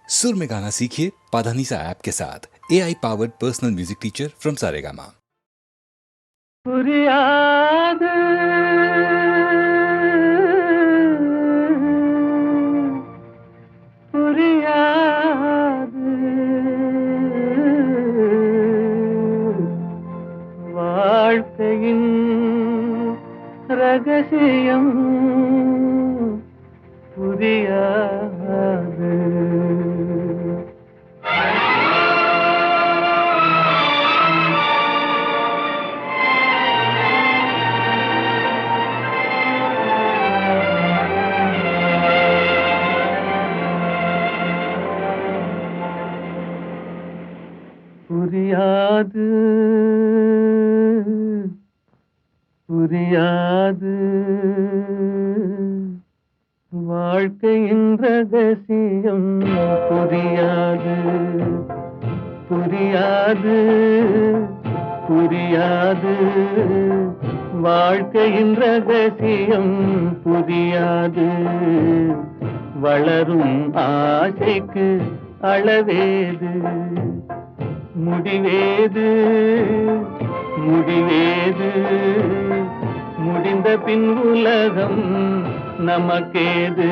सुर में गाना सीखिए पाधानीसा ऐप के साथ। AI powered personal music teacher from Saregama. புரியாது புரியாது வாழ்க்கையின் ரகசியம் புரியாது. புரியாது புரியாது வாழ்க்கையின் ரகசியம் புரியாது புரியாது புரியாது வாழ்க்கையின் ரகசியம் புரியாது. வளரும் ஆசைக்கு அளவேது, முடிவேது முடிவேது, முடிந்த பின் உலகம் நமக்கேது.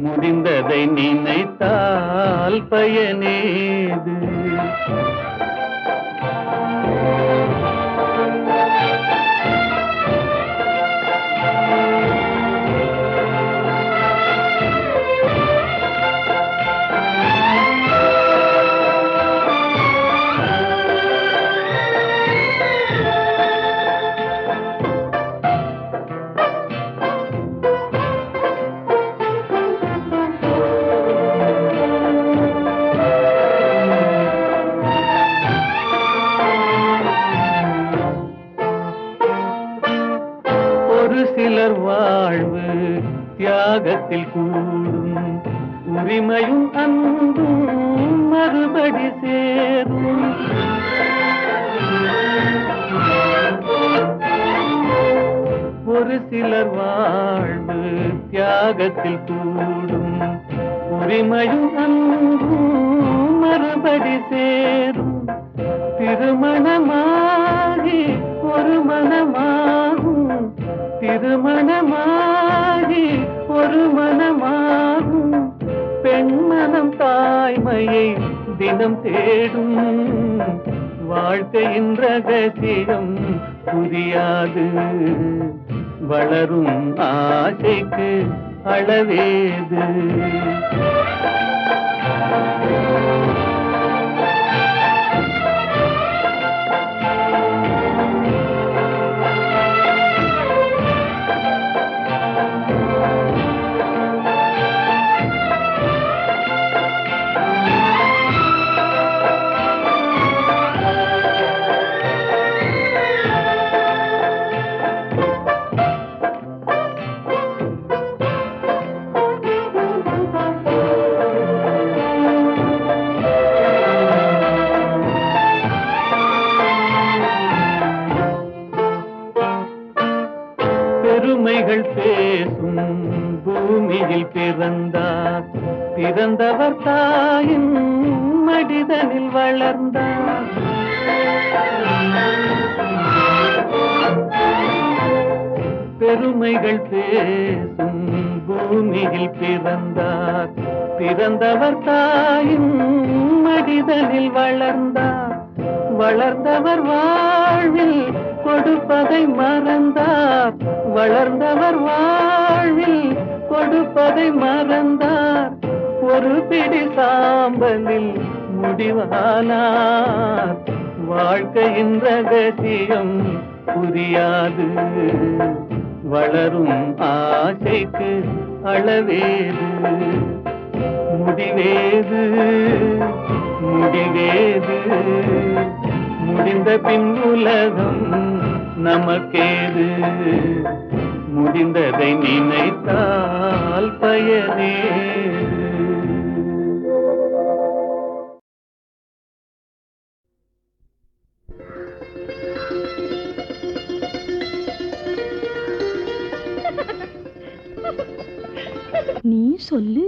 முடிந்ததை நினைத்தால் பயனேது. சிலர் வாழ்வு தியாகத்தில் கூடும், உரிமையும் அன்பும் மறுபடி சேரும். ஒரு சிலர் வாழ்வு தியாகத்தில் கூடும், உரிமையும் அன்பும் மறுபடி சேரும். திருமணமாகி ஒரு மனமாகும், திருமணமாகி ஒரு மனமாகும். பெண்மனம் தாய்மையை தினம் தேடும். வாழ்க்கையின் ரகசியம் புரியாது. வளரும் ஆசைக்கு அளவேது. பெருமைகள் பேசும் பூமியில் பிறந்தார், பிறந்தவர் தாயின் மடிதனில் வளர்ந்தார். பெருமைகள் பேசும் பூமியில் பிறந்தார், பிறந்தவர் தாயின் மடிதனில் வளர்ந்தார். வளர்ந்தவர் வாழ்வில் கொடுப்பதை மறந்தார், வளர்ந்தவர் வாழ்வில் கொடுப்பதை மறந்தார். ஒரு பிடி சாம்பலில் முடிவானார். வாழ்க்கையின் ரகசியம் புரியாது. வளரும் ஆசைக்கு அளவேது. முடிவேது முடிவேது, முடிந்த பின் உலகம் நமக்கேது. முடிந்ததை நினைத்தால் பயனேது. நீ சொல்லு.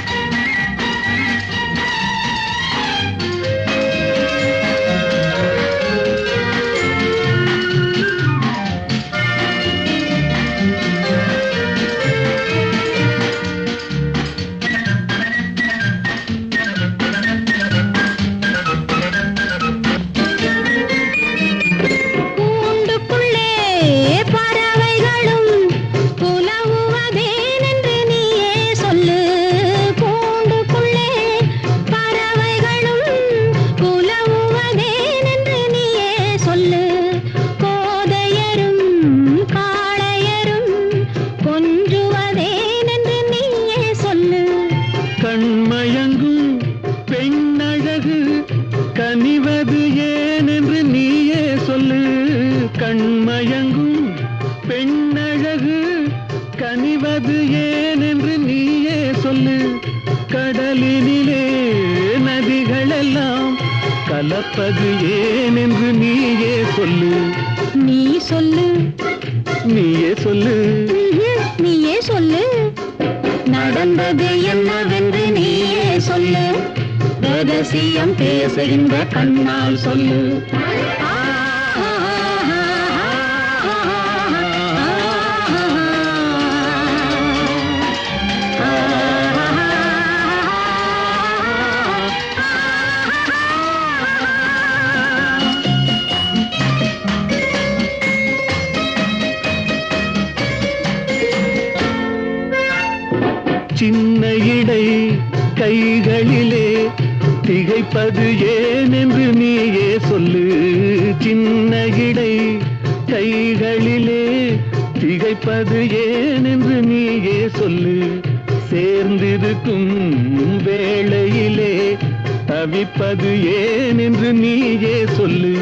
கலப்பது ஏன் என்று நீயே சொல்லு. நீ சொல்லு. நீயே சொல்லு. நீயே சொல்லு. நடந்தது என்னவென்று நீயே சொல்லு. ரகசியம் பேசுகின்ற கண்ணால் சொல்லு. சின்ன இடை கைகளிலே திகைப்பது ஏன் என்று நீயே சொல்லு. சின்ன இடை கைகளிலே திகைப்பது ஏன் என்று நீயே சொல்லு. சேர்ந்திருக்கும் வேளையிலே தவிப்பது ஏன் என்று நீயே சொல்லு.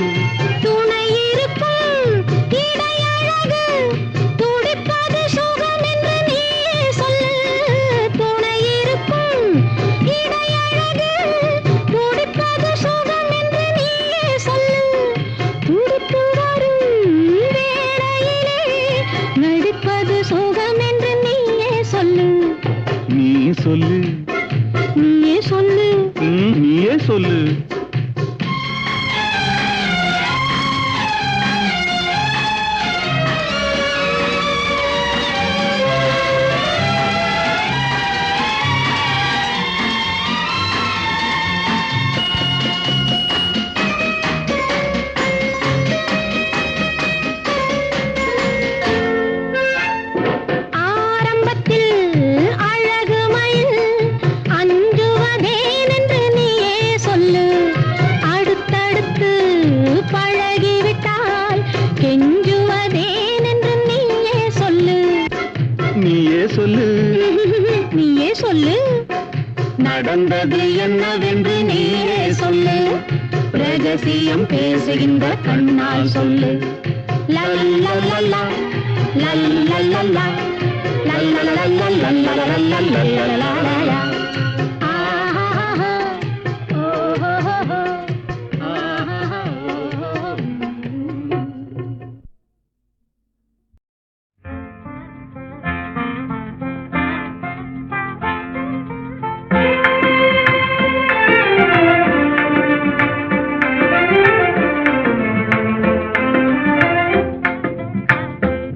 சொல்லு. நீயே சொல்லு. நீயே சொல்லு. நீயே சொல்லு. நடந்தது என்னவென்று நீயே சொல்லு. ரகசியம் பேசுகின்ற கண்ணால் சொல்லு. லல்லல்லல்லா லல்லல்லல்லா லல்லல்லல்லா.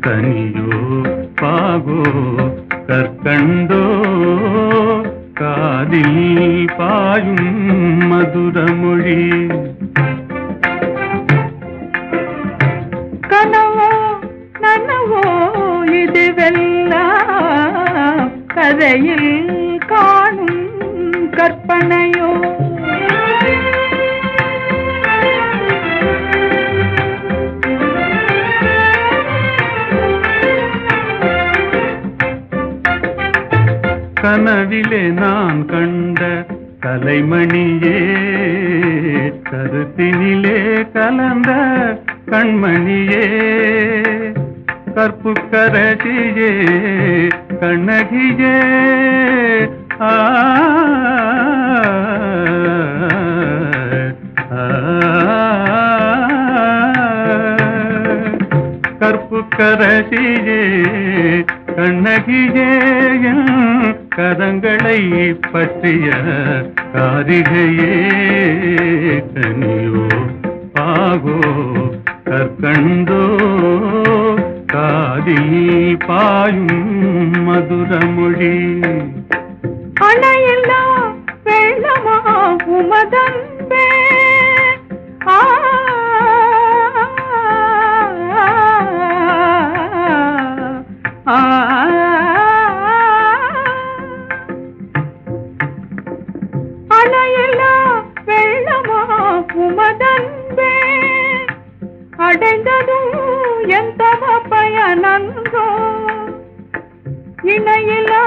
கனியோ பாகோ கற்கண்டோ காதில் பாயும் மதுரமொழி. கனவோ நனவோ இதுவெல்லாம் கதையில் காணும் கற்பனையோ. கனவிலே நான் கண்ட கலைமணியே, கருத்தினிலே கலந்த கண்மணியே, கற்புக்கரசியே கண்ணகியே, ஆ கற்புக்கரசியே கண்ணகியே, கரங்களை பற்றிய காரிகையே, கனியோ பாகோ கற்கண்டோ காதில் பாயும் மதுரமொழி. அணையில்லா வெள்ளமா உமதன்பே, அணையில்லா வெள்ளமா உமதன்பே, அடைந்ததும் எந்த பயனன்றோ, இணையிலா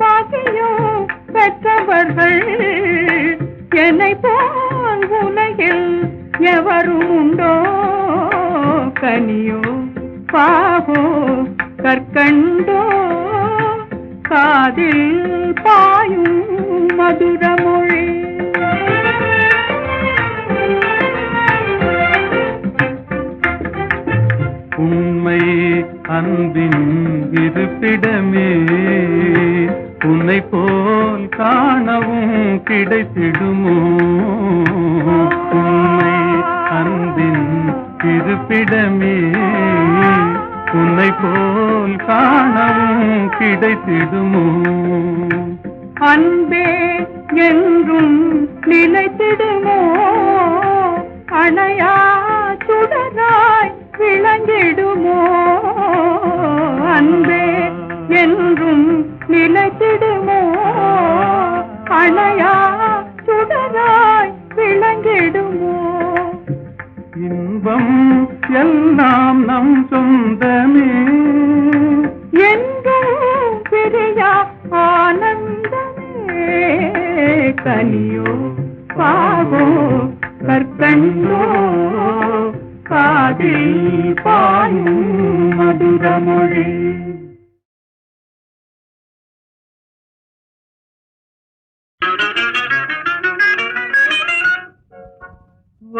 பாக்கியம் பெற்றவர்கள் என்னை போல் உலகில் எவரும் உண்டோ, கனியோ பாகோ கற்கண்டோ காதில் பாயும் மதுரமொழி. உண்மை அன்பின் இருப்பிடமே, உன்னை போல் காணவும் கிடைத்திடுமோ, உண்மை அன்பின் இருப்பிடமே, உன்னை போல் காணவும் கிடைத்திடுமோ, அன்பே என்றும் நிலைத்திடுமோ, அணையா சுடராய் விளங்கிடுமோ, அன்பே என்றும் நிலைத்திடுமோ, அணையா சுடராய் விளங்கிடுமோ, இன்பம் எல்லாம் நம் சொந்தமே, என்றும் பிரியா ஆனந்தமே, கனியோ பாகோ கற்கண்டோ காதில் பாயும் மதுரமொழி.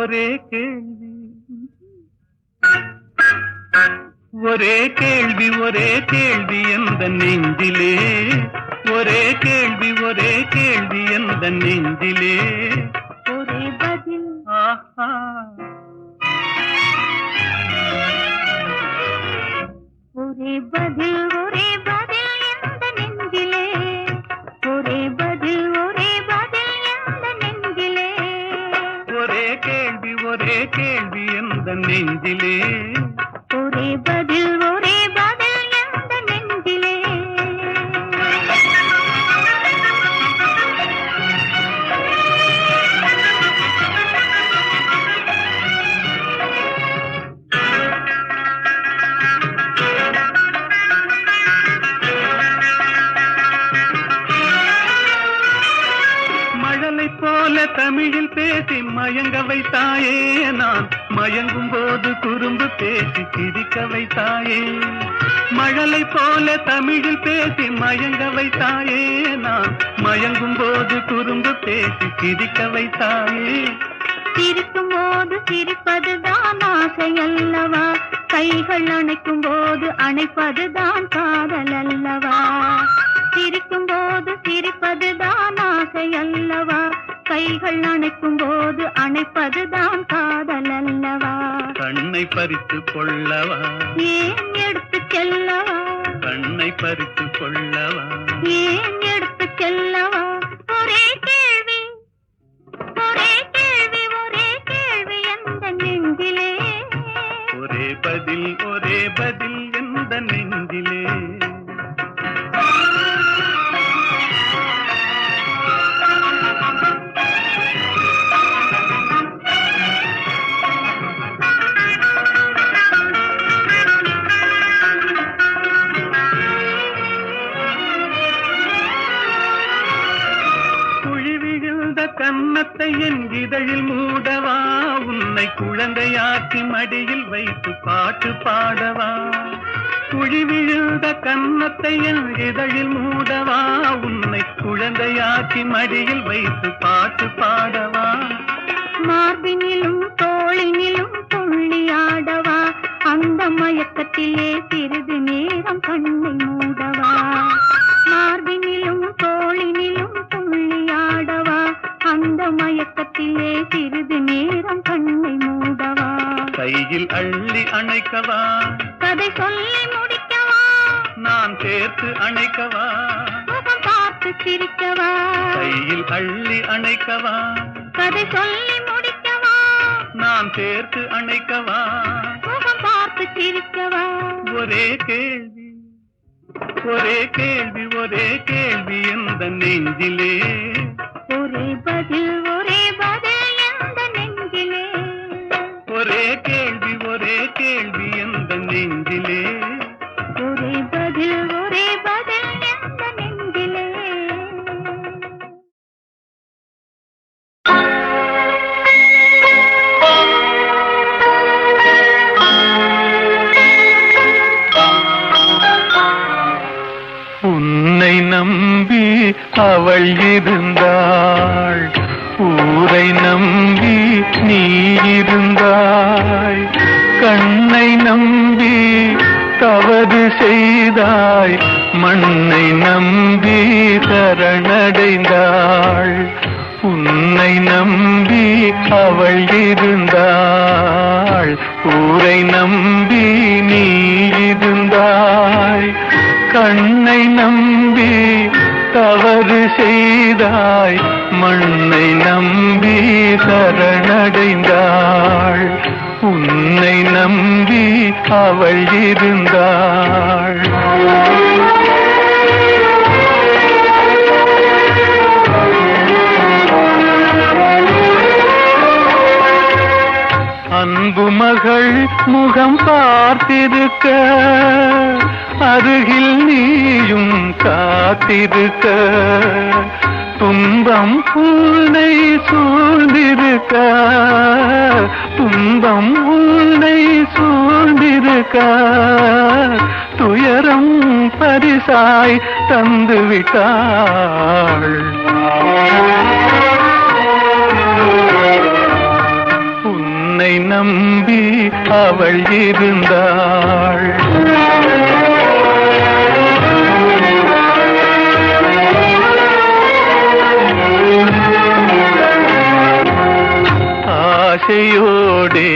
ஒரே கேள்வி ஒரே கேள்வி ஒரே கேள்வி எந்த நெஞ்சிலே, ஒரே கேள்வி எந்த நெஞ்சிலே, ஒரே பதில் ஆஹா ஒரே பதில் எந்த நெஞ்சிலே, ஒரே பதில் எந்த நெஞ்சிலே, ஒரே கேள்வி எந்த நெஞ்சிலே, ஒரே பதில் எந்த நெஞ்சிலே. மழலை போல தமிழில் பேசி மயங்க வைத்தாயே, நான் மயங்கும் போது குறும்பு பேசி சிரிக்க வைத்தாயே, மழலை போல தமிழில் பேசி மயங்க வைத்தாயே, நான் மயங்கும் போது குறும்பு பேசி சிரிக்க வைத்தாயே, சிரிக்கும் போது சிரிப்பதுதான் ஆசை அல்லவா, கைகள் அணைக்கும் போது அணைப்பதுதான் காதல் அல்லவா, சிரிக்கும் போது சிரிப்பதுதான் ஆசை அல்லவா, கைகள் அணைக்கும் போது அணைப்பதுதான் காதல் அல்லவா, கண்ணை பறித்து கொள்ளவா, ஏன் எடுத்து செல்லவா, கண்ணை பறித்து கொள்ளவா, ஏன் எடுத்து செல்லவா, ஒரே கேள்வி எந்த நெஞ்சிலே, ஒரே பதில் எந்த நெஞ்சிலே. கன்னத்தை என் இதழில் மூடவா, உன்னை குழந்தையாக்கி மடியில் வைத்து பாட்டு பாடவா. குழி விழுந்த கன்னத்தை என் இதழில் மூடவா, உன்னை குழந்தையாக்கி மடியில் வைத்து பாட்டு பாடவா. மார்பினிலும் தோளினிலும் துள்ளியாடவா, அந்த மயக்கத்திலே சிறிது நேரம் கண்ணை மூடவா. மார்பினிலும் தோளினிலும் துள்ளியாடவா, அந்த மயக்கத்திலே சிறிது நேரம் கண்ணை மூடவா. கையில் அள்ளி அணைக்கவா, கதை சொல்லி முடிக்கவா, நான் சேர்த்து அணைக்கவா. முகம் பார்த்து சிரிக்கவா, கையில் அள்ளி அணைக்கவா, கதை சொல்லி முடிக்கவா, நான் சேர்த்து அணைக்கவா. முகம் பார்த்து சிரிக்கவா. ஒரே கேள்வி ஒரே கேள்வி ஒரே கேள்வி எந்த நெஞ்சிலே, ஒரே பதில் எந்த நெஞ்சிலே. ஒரே கேள்வி எந்த நெஞ்சிலே, ஒரே பதில் எந்த நெஞ்சிலே. உன்னை நம்பி அவள் இருந்தாள், ஊரை நம்பி நீ இருந்தாய். கண்ணை நம்பி தவறு செய்தாய், மண்ணை நம்பி சரணடைந்தாள். உன்னை நம்பி அவள் இருந்தாள், ஊரை நம்பி நீ இருந்தாய். கண்ணை நம்பி தவறு செய்தாய், மண்ணை நம்பி சரணடைந்தாள். உன்னை நம்பி அவள் இருந்தாள். அன்பு மகள் முகம் பார்த்திருக்க, அருகில் நீயும் காத்திருக்க. துன்பம் உன்னை சூழ்ந்திருக்க, துன்பம் உன்னை சூழ்ந்திருக்க. துயரம் பரிசாய் தந்துவிட்டாள். உன்னை நம்பி அவள் இருந்தாள். ஆசையோடே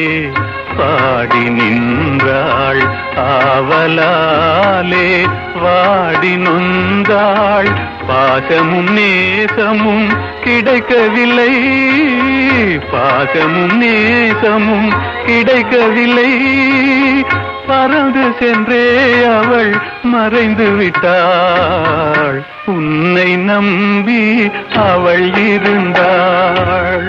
பாடி நின்றாள், ஆவலாலே வாடி நொந்தாள். பாசமும் நேசமும் கிடைக்கவில்லை, பாசமும் நேசமும் கிடைக்கவில்லை. பறந்து சென்றே அவள் மறைந்து விட்டாள். உன்னை நம்பி அவள் இருந்தாள்.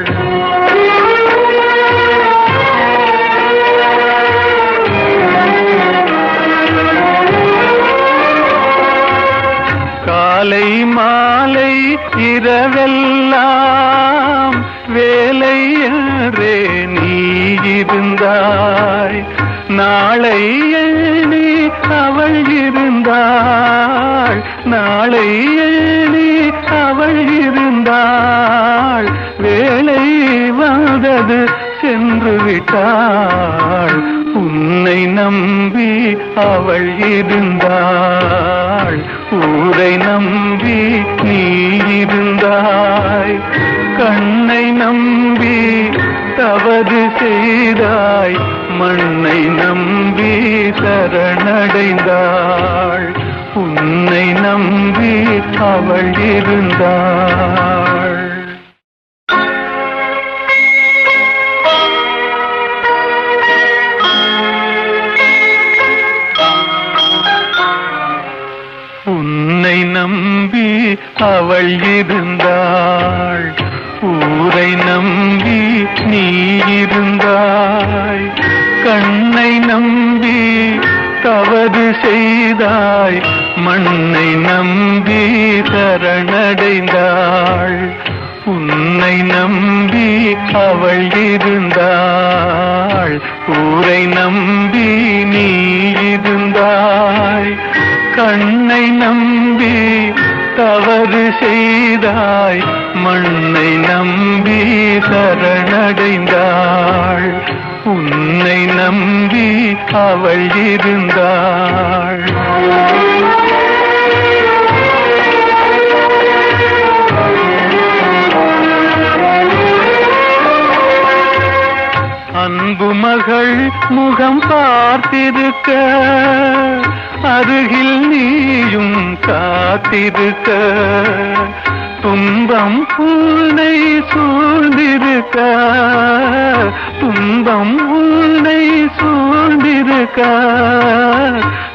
காலை மாலை இரவெல்லாம் வேலை என்றே நீ இருந்தாய். நாளை எண்ணி அவள் இருந்தாள், நாளை எண்ணி அவள் இருந்தாள். வேலை வந்தது சென்று விட்டாள். உன்னை நம்பி அவள் இருந்தாள். ஊரை நம்பி நீ இருந்தாய். கண்ணை நம்பி தவறு செய்தாய், மண்ணை நம்பி சரணடைந்தாள். உன்னை நம்பி அவள் இருந்தாள். உன்னை நம்பி அவள் இருந்தாள். ஊரை நம்பி நீ இருந்தாய். கண்ணை நம்பி தவறு செய்தாய், மண்ணை நம்பி சரணடைந்தாள். உன்னை உன்னை நம்பி அவள் இருந்தாள், ஊரை நம்பி நீ இருந்தாய். கண்ணை நம்பி தவறு செய்தாய், மண்ணை நம்பி சரணடைந்தாள். உன்னை நம்பி அவள் இருந்தாள். அன்பு மகள் முகம் பார்த்திருக்க, அருகில் நீயும் காத்திருக்க. துன்பம் உன்னை சூழ்ந்திருக்க, துன்பம் உன்னை சூழ்ந்திருக்க.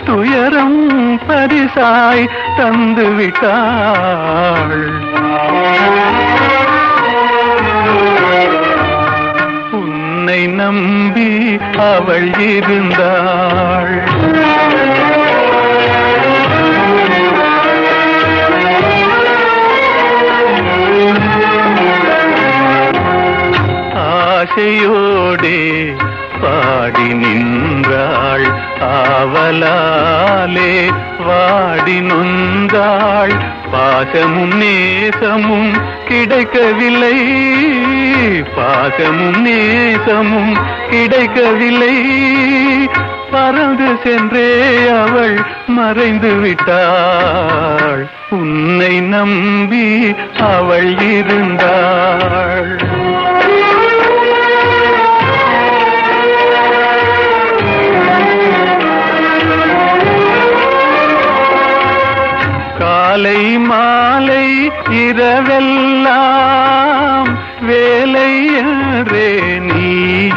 துயரம் பரிசாய் தந்து விட்டாள். உன்னை நம்பி அவள் இருந்தாள். ஆசையோடே பாடி நின்றாள், ஆவலாலே வாடி நொந்தாள். பாசமும் நேசமும் கிடைக்கவில்லை, பாசமும் நேசமும் கிடைக்கவில்லை. பறந்து சென்றே அவள் மறைந்து விட்டாள். உன்னை நம்பி அவள் இருந்தாள். காலை மாலை இரவெல்லாம் வேலை என்றே நீ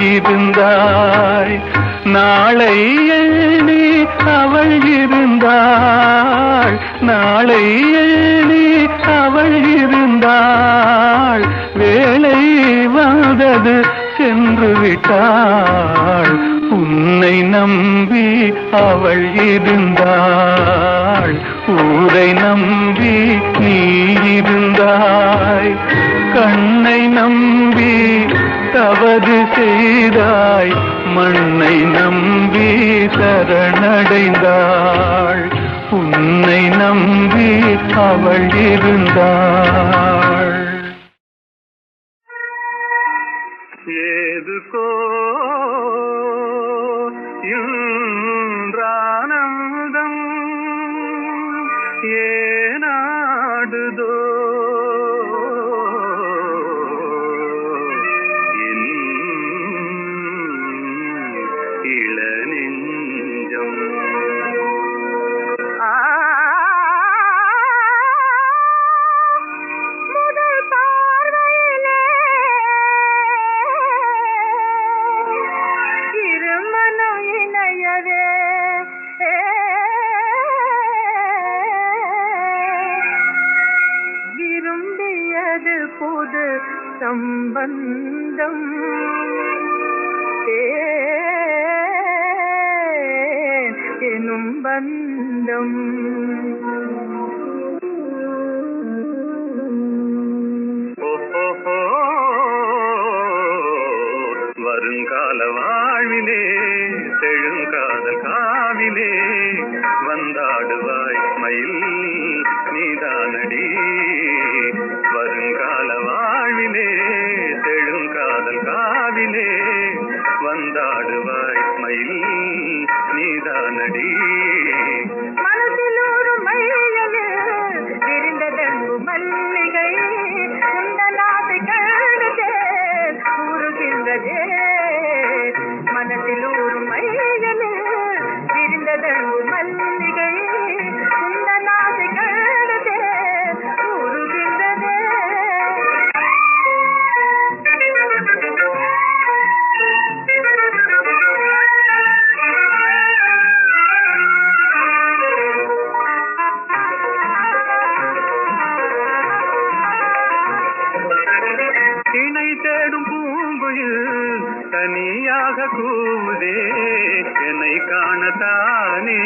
இருந்தாய். நாளை எண்ணி அவள் இருந்தாள், நாளை எண்ணி அவள் இருந்தாள். வேலை வந்தது சென்று விட்டாள். உன்னை நம்பி அவள் இருந்தாள். ஊரை நம்பி நீ இருந்தாய். கண்ணை நம்பி தவறு செய்தாய், மண்ணை நம்பி சரணடைந்தாள். உன்னை நம்பி அவள் இருந்தாள். ஏதுக்கோ இன்றானந்தம் ஏனாடுதோ என் இளநெஞ்சம். முதல் பார்வையிலே இருமனம் இணையவே விரும்பியது புது சம்பந்தம். எனும் பந்தம் வருங்கால வாழ்விலே செழுங்காதல் காவிலே வந்தாடுவாய் மயில் நீதானடி. வருங்கால வாழ்விலே செழுங்காதல் காவிலே வந்தாடுவாய் மயில் நீதானடி. மனதில் ஒரு மையலே விரிந்ததெங்கு மல்லிகை குந்தலாசை கழுதே கூறுகின்றதே. மனதில் ஒரு மையலே விரிந்ததெங்கு மல்லிகை குந்தலாசை கழுதே கூறுகின்றதே. இணை தேடும் பூங்குயில் தனியாக கூவுதே, என்னை காணத்தானே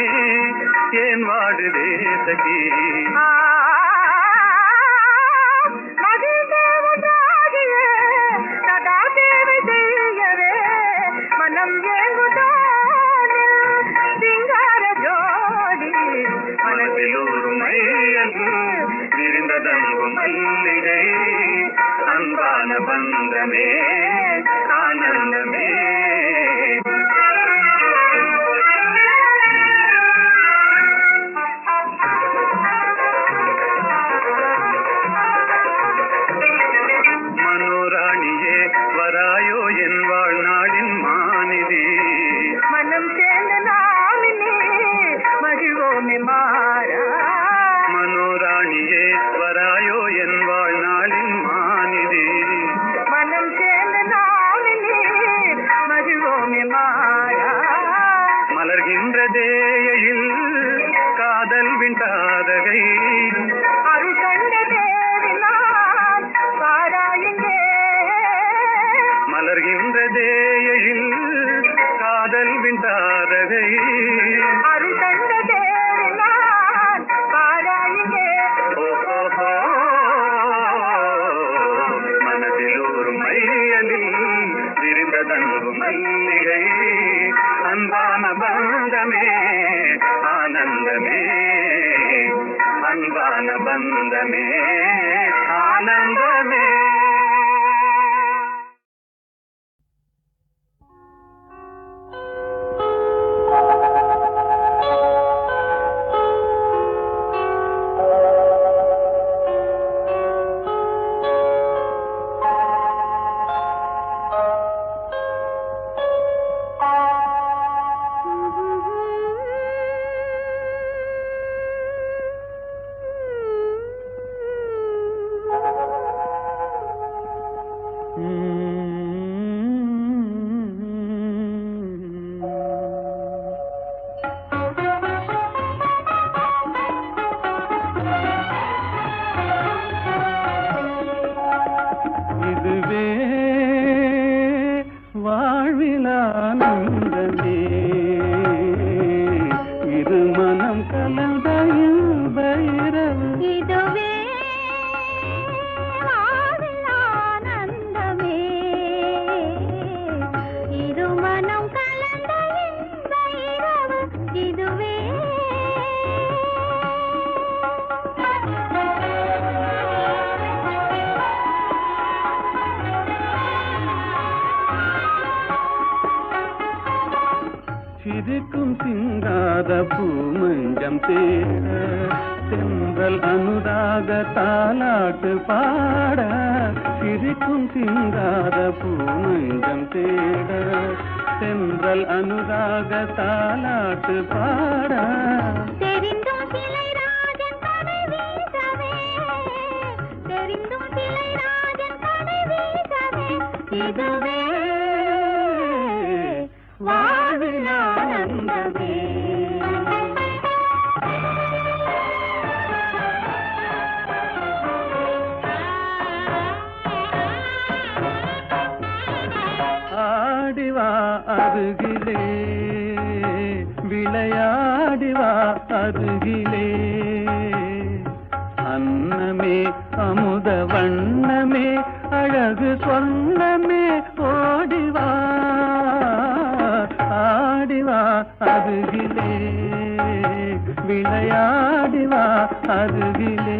ஏன் வாடுதே சகி. மகிழ்ந்தேவனாகி தாரகை அருள் கண்ட தேவினான் பாராயுங்கே மலர்கின்றதே எழில் காதல் விண்டாரகை அருள் கண்ட தேவினான் பாராயுங்கே மனதில் ஒரு மையலில் விரிந்ததன்பு மல்லிகை அன்பான பந்தமே ஆனந்தமே அன்பான பந்தமே ஆனந்தமே இதுவே வாழ்விலானந்தமே இது மனம் கலந்த இன்பைரவு இதுவே ஆனந்தமே இரு மனம் கலந்த இன்ப இரவு இதுவே சிரிக்கும் சிங்காத பூமஞ்சம் தேட தென்றல் அனுராக தாலாட்டு பாட சிரிக்கும் சிங்காத பூமஞ்சம் தேட தென்றல் அனுராக தாலாட்டு பாட தெரிந்தும் சிலை ராஜன் தலை வீசவே தெரிந்தும் சிலை ராஜன் தலை வீசவே இதுவே வாழ்விலானந்தமே ஆடிவா அருகிலே விளையாடிவா அருகிலே அன்னமே அமுத வண்ணமே அழகு சொன்னமே ஓடிவா ஆடிவா அருகிலே விளையாடிவா அருகிலே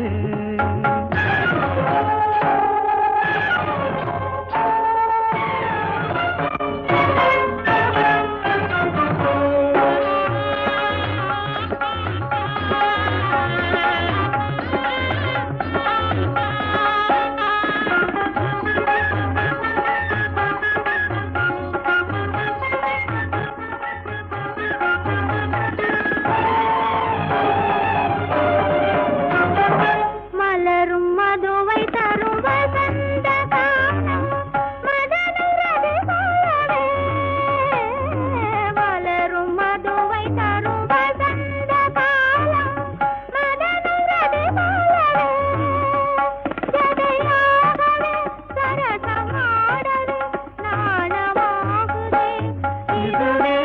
மலரும் மதுவை தரும் வசந்த காலம் மதனுரது போலவே மலரும் மதுவை தரும் வசந்த காலம் மதனுரது போலவே ஜதையாகவே சரசமாடவே நாணமாகுதே இதுவே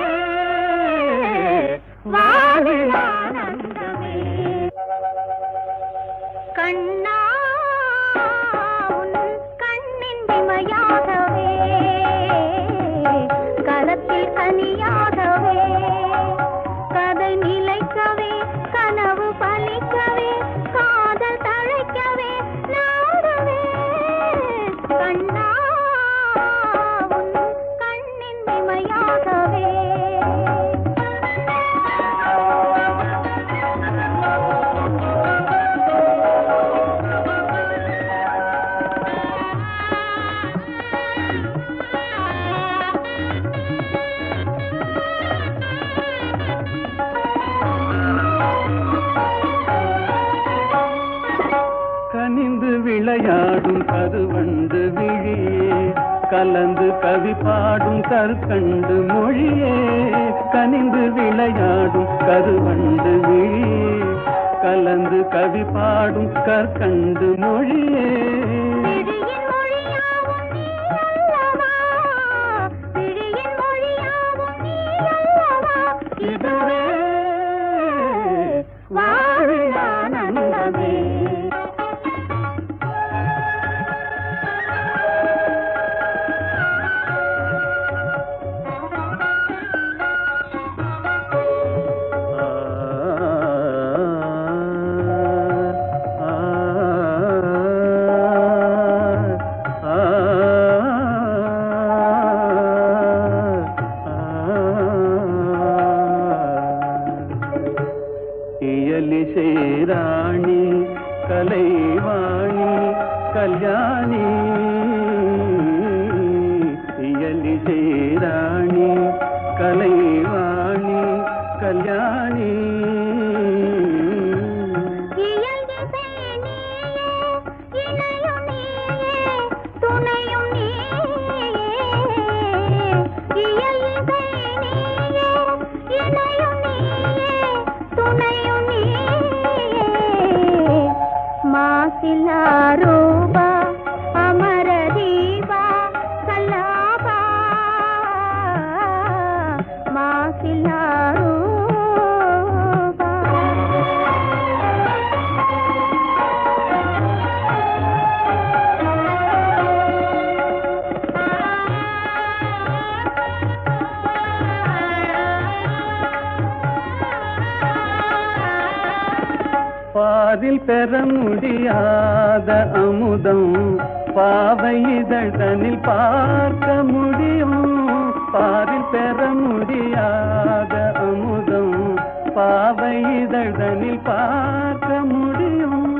வாழ்விலானந்தமே கண்ணா உன் கண்ணின் இமையாகவே கலத்தில் கனியாகவே கதை நிலைக்கவே கனவு பலிக்கவே காதல் தழைக்கவே நாடவே கண்ணா உன் கண்ணின் இமையாகவே கனிந்து விளையாடும் கருவண்டு விழியே கலந்து கவி பாடும் கற்கண்டு மொழியே கனிந்து விளையாடும் கருவண்டு விழியே கலந்து கவி பாடும் கற்கண்டு மொழியே விழியின் மொழியாவும் நீ அல்லவா, விழியின் மொழியாவும் நீ அல்லவா, இதுவே வாழ்வின் ஆனந்தமே. இயலிசை ராணி கலைவாணி கல்யாணி, இயலிசை ராணி கலைவாணி கல்யாணி. இயல்கிசை நீயே, இணையும் நீயே, துணையும் நீயே. இயல்கிசை நீயே, இணையும் நீயே, துணையும் நீயே. மாசிலா ரூபா அமர தீபா கல்லாபா, மாசிலா ரூபா. பாதில் பெற முடியாத அமுதம் பாவை இதழ்தனில் பார்க்க முடியும், பாதில் பெற முடியாத அமுதம் பாவை இதழ்தனில் பார்க்க முடியும்.